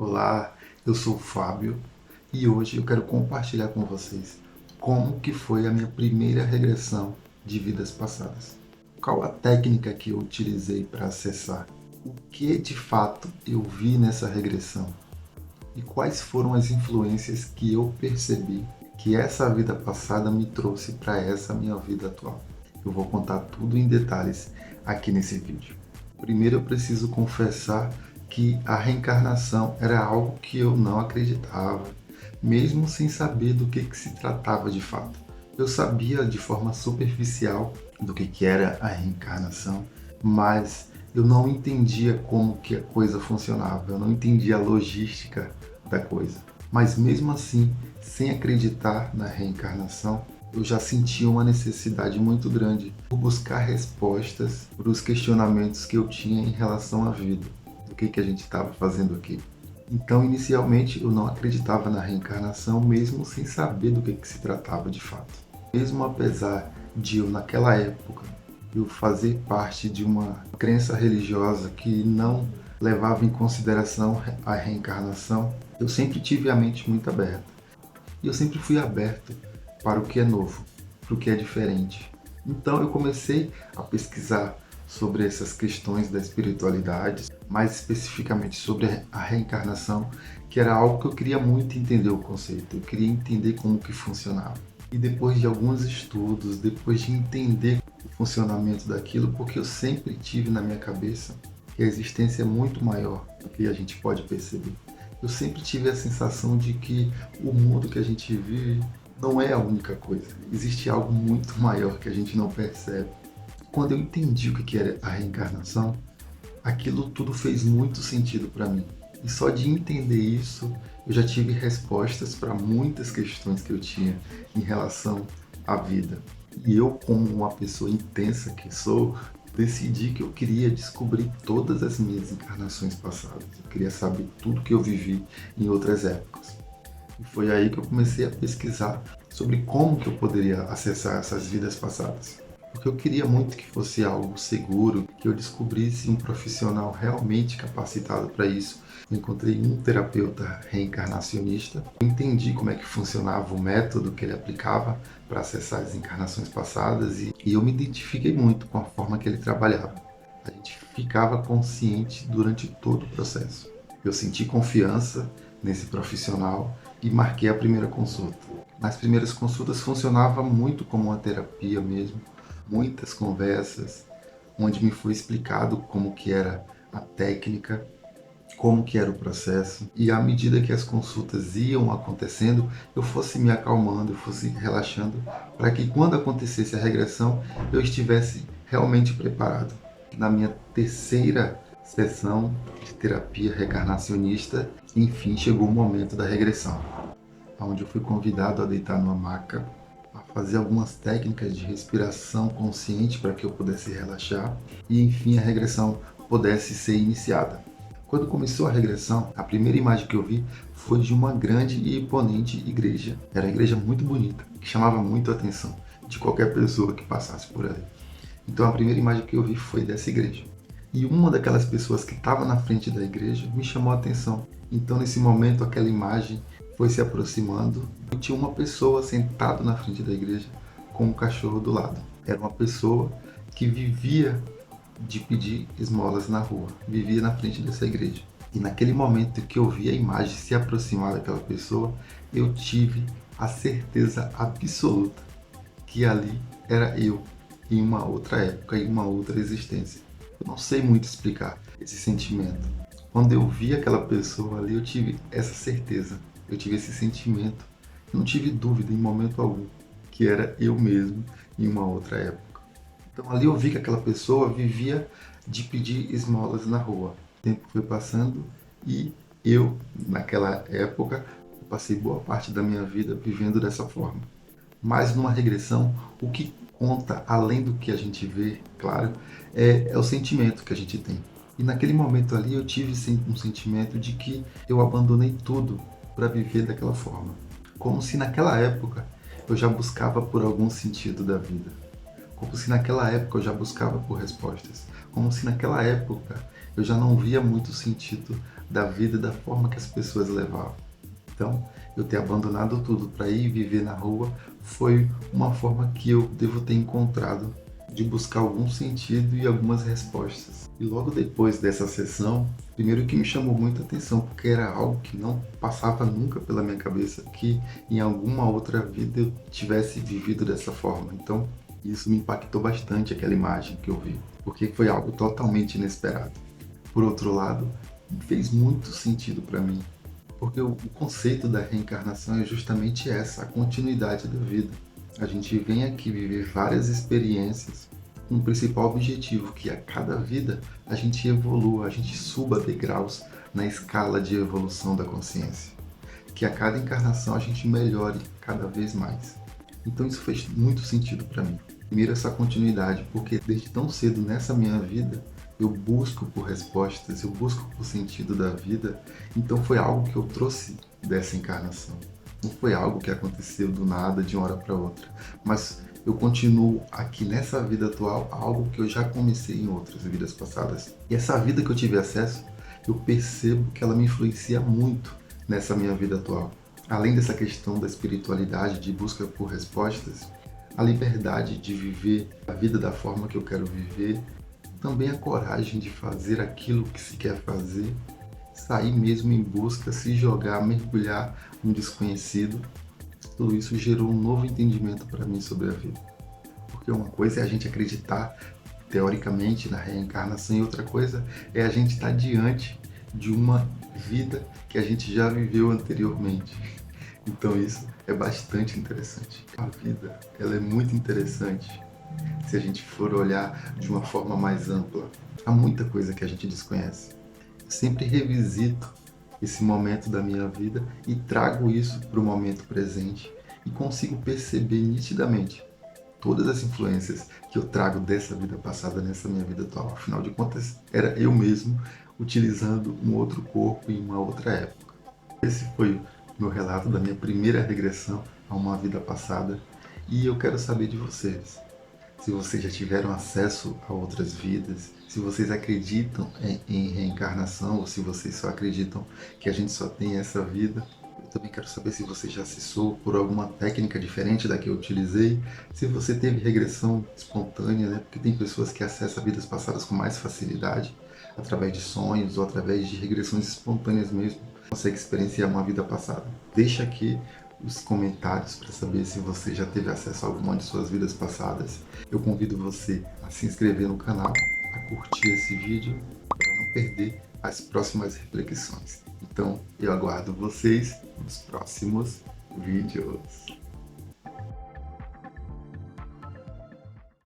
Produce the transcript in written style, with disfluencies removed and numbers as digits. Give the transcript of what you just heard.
Olá, eu sou o Fábio e hoje eu quero compartilhar com vocês como que foi a minha primeira regressão de vidas passadas. Qual a técnica que eu utilizei para acessar? O que de fato eu vi nessa regressão? E quais foram as influências que eu percebi que essa vida passada me trouxe para essa minha vida atual? Eu vou contar tudo em detalhes aqui nesse vídeo. Primeiro eu preciso confessar que a reencarnação era algo que eu não acreditava, mesmo sem saber do que se tratava de fato. Eu sabia de forma superficial do que era a reencarnação, mas eu não entendia como que a coisa funcionava, eu não entendia a logística da coisa. Mas mesmo assim, sem acreditar na reencarnação, eu já sentia uma necessidade muito grande por buscar respostas para os questionamentos que eu tinha em relação à vida, do que a gente estava fazendo aqui. Então, inicialmente, eu não acreditava na reencarnação, mesmo sem saber do que se tratava de fato. Mesmo apesar de eu, naquela época, eu fazer parte de uma crença religiosa que não levava em consideração a reencarnação, eu sempre tive a mente muito aberta. E eu sempre fui aberto para o que é novo, para o que é diferente. Então eu comecei a pesquisar sobre essas questões da espiritualidade, mais especificamente sobre a reencarnação, que era algo que eu queria muito entender o conceito, eu queria entender como que funcionava. E depois de alguns estudos, depois de entender o funcionamento daquilo, porque eu sempre tive na minha cabeça que a existência é muito maior do que a gente pode perceber. Eu sempre tive a sensação de que o mundo que a gente vive não é a única coisa. Existe algo muito maior que a gente não percebe. Quando eu entendi o que era a reencarnação, aquilo tudo fez muito sentido para mim. E só de entender isso, eu já tive respostas para muitas questões que eu tinha em relação à vida. E eu, como uma pessoa intensa que sou, decidi que eu queria descobrir todas as minhas encarnações passadas. Eu queria saber tudo que eu vivi em outras épocas. E foi aí que eu comecei a pesquisar sobre como que eu poderia acessar essas vidas passadas. Porque eu queria muito que fosse algo seguro, que eu descobrisse um profissional realmente capacitado para isso. Eu encontrei um terapeuta reencarnacionista, eu entendi como é que funcionava o método que ele aplicava para acessar as encarnações passadas e eu me identifiquei muito com a forma que ele trabalhava. A gente ficava consciente durante todo o processo. Eu senti confiança nesse profissional e marquei a primeira consulta. Nas primeiras consultas funcionava muito como uma terapia mesmo, muitas conversas, onde me foi explicado como que era a técnica, como que era o processo, e à medida que as consultas iam acontecendo, eu fosse me acalmando, eu fosse relaxando, para que quando acontecesse a regressão, eu estivesse realmente preparado. Na minha terceira sessão de terapia reencarnacionista, enfim, chegou o momento da regressão, onde eu fui convidado a deitar numa maca, a fazer algumas técnicas de respiração consciente para que eu pudesse relaxar e, enfim, a regressão pudesse ser iniciada. Quando começou a regressão, a primeira imagem que eu vi foi de uma grande e imponente igreja. Era uma igreja muito bonita, que chamava muito a atenção de qualquer pessoa que passasse por ali. Então a primeira imagem que eu vi foi dessa igreja. E uma daquelas pessoas que estava na frente da igreja me chamou a atenção. Então nesse momento aquela imagem foi se aproximando e tinha uma pessoa sentada na frente da igreja com um cachorro do lado. Era uma pessoa que vivia de pedir esmolas na rua, vivia na frente dessa igreja. E naquele momento que eu vi a imagem se aproximar daquela pessoa, eu tive a certeza absoluta que ali era eu, em uma outra época, em uma outra existência. Eu não sei muito explicar esse sentimento. Quando eu vi aquela pessoa ali, eu tive essa certeza, eu tive esse sentimento, eu não tive dúvida em momento algum que era eu mesmo em uma outra época. Então ali eu vi que aquela pessoa vivia de pedir esmolas na rua. O tempo foi passando e eu, naquela época, passei boa parte da minha vida vivendo dessa forma. Mas numa regressão, o que conta, além do que a gente vê, claro, é o sentimento que a gente tem. E naquele momento ali eu tive um sentimento de que eu abandonei tudo para viver daquela forma. Como se naquela época eu já buscava por algum sentido da vida. Como se naquela época eu já buscava por respostas. Como se naquela época eu já não via muito sentido da vida da forma que as pessoas levavam. Então, eu ter abandonado tudo para ir viver na rua foi uma forma que eu devo ter encontrado de buscar algum sentido e algumas respostas. E logo depois dessa sessão, primeiro que me chamou muita atenção, porque era algo que não passava nunca pela minha cabeça, que em alguma outra vida eu tivesse vivido dessa forma. Então, isso me impactou bastante, aquela imagem que eu vi, porque foi algo totalmente inesperado. Por outro lado, fez muito sentido para mim, porque o conceito da reencarnação é justamente essa, a continuidade da vida. A gente vem aqui viver várias experiências com o principal objetivo, que a cada vida a gente evolua, a gente suba degraus na escala de evolução da consciência. Que a cada encarnação a gente melhore cada vez mais. Então isso fez muito sentido para mim. Primeiro essa continuidade, porque desde tão cedo nessa minha vida eu busco por respostas, eu busco por sentido da vida, então foi algo que eu trouxe dessa encarnação. Não foi algo que aconteceu do nada, de uma hora para outra, mas eu continuo aqui nessa vida atual, algo que eu já comecei em outras vidas passadas. E essa vida que eu tive acesso, eu percebo que ela me influencia muito nessa minha vida atual. Além dessa questão da espiritualidade, de busca por respostas, a liberdade de viver a vida da forma que eu quero viver, também a coragem de fazer aquilo que se quer fazer, sair mesmo em busca, se jogar, mergulhar no desconhecido. Tudo isso gerou um novo entendimento para mim sobre a vida. Porque uma coisa é a gente acreditar teoricamente na reencarnação e outra coisa é a gente estar diante de uma vida que a gente já viveu anteriormente. Então isso é bastante interessante. A vida, ela é muito interessante se a gente for olhar de uma forma mais ampla. Há muita coisa que a gente desconhece. Eu sempre revisito esse momento da minha vida e trago isso para o momento presente e consigo perceber nitidamente todas as influências que eu trago dessa vida passada nessa minha vida atual. Afinal de contas, era eu mesmo utilizando um outro corpo em uma outra época. Esse foi o meu relato da minha primeira regressão a uma vida passada e eu quero saber de vocês. Se vocês já tiveram acesso a outras vidas, se vocês acreditam em reencarnação ou se vocês só acreditam que a gente só tem essa vida. Eu também quero saber se você já acessou por alguma técnica diferente da que eu utilizei, se você teve regressão espontânea, né? Porque tem pessoas que acessam vidas passadas com mais facilidade, através de sonhos ou através de regressões espontâneas mesmo, consegue experienciar uma vida passada. Deixa aqui os comentários para saber se você já teve acesso a alguma de suas vidas passadas. Eu convido você a se inscrever no canal, a curtir esse vídeo para não perder as próximas reflexões. Então, eu aguardo vocês nos próximos vídeos.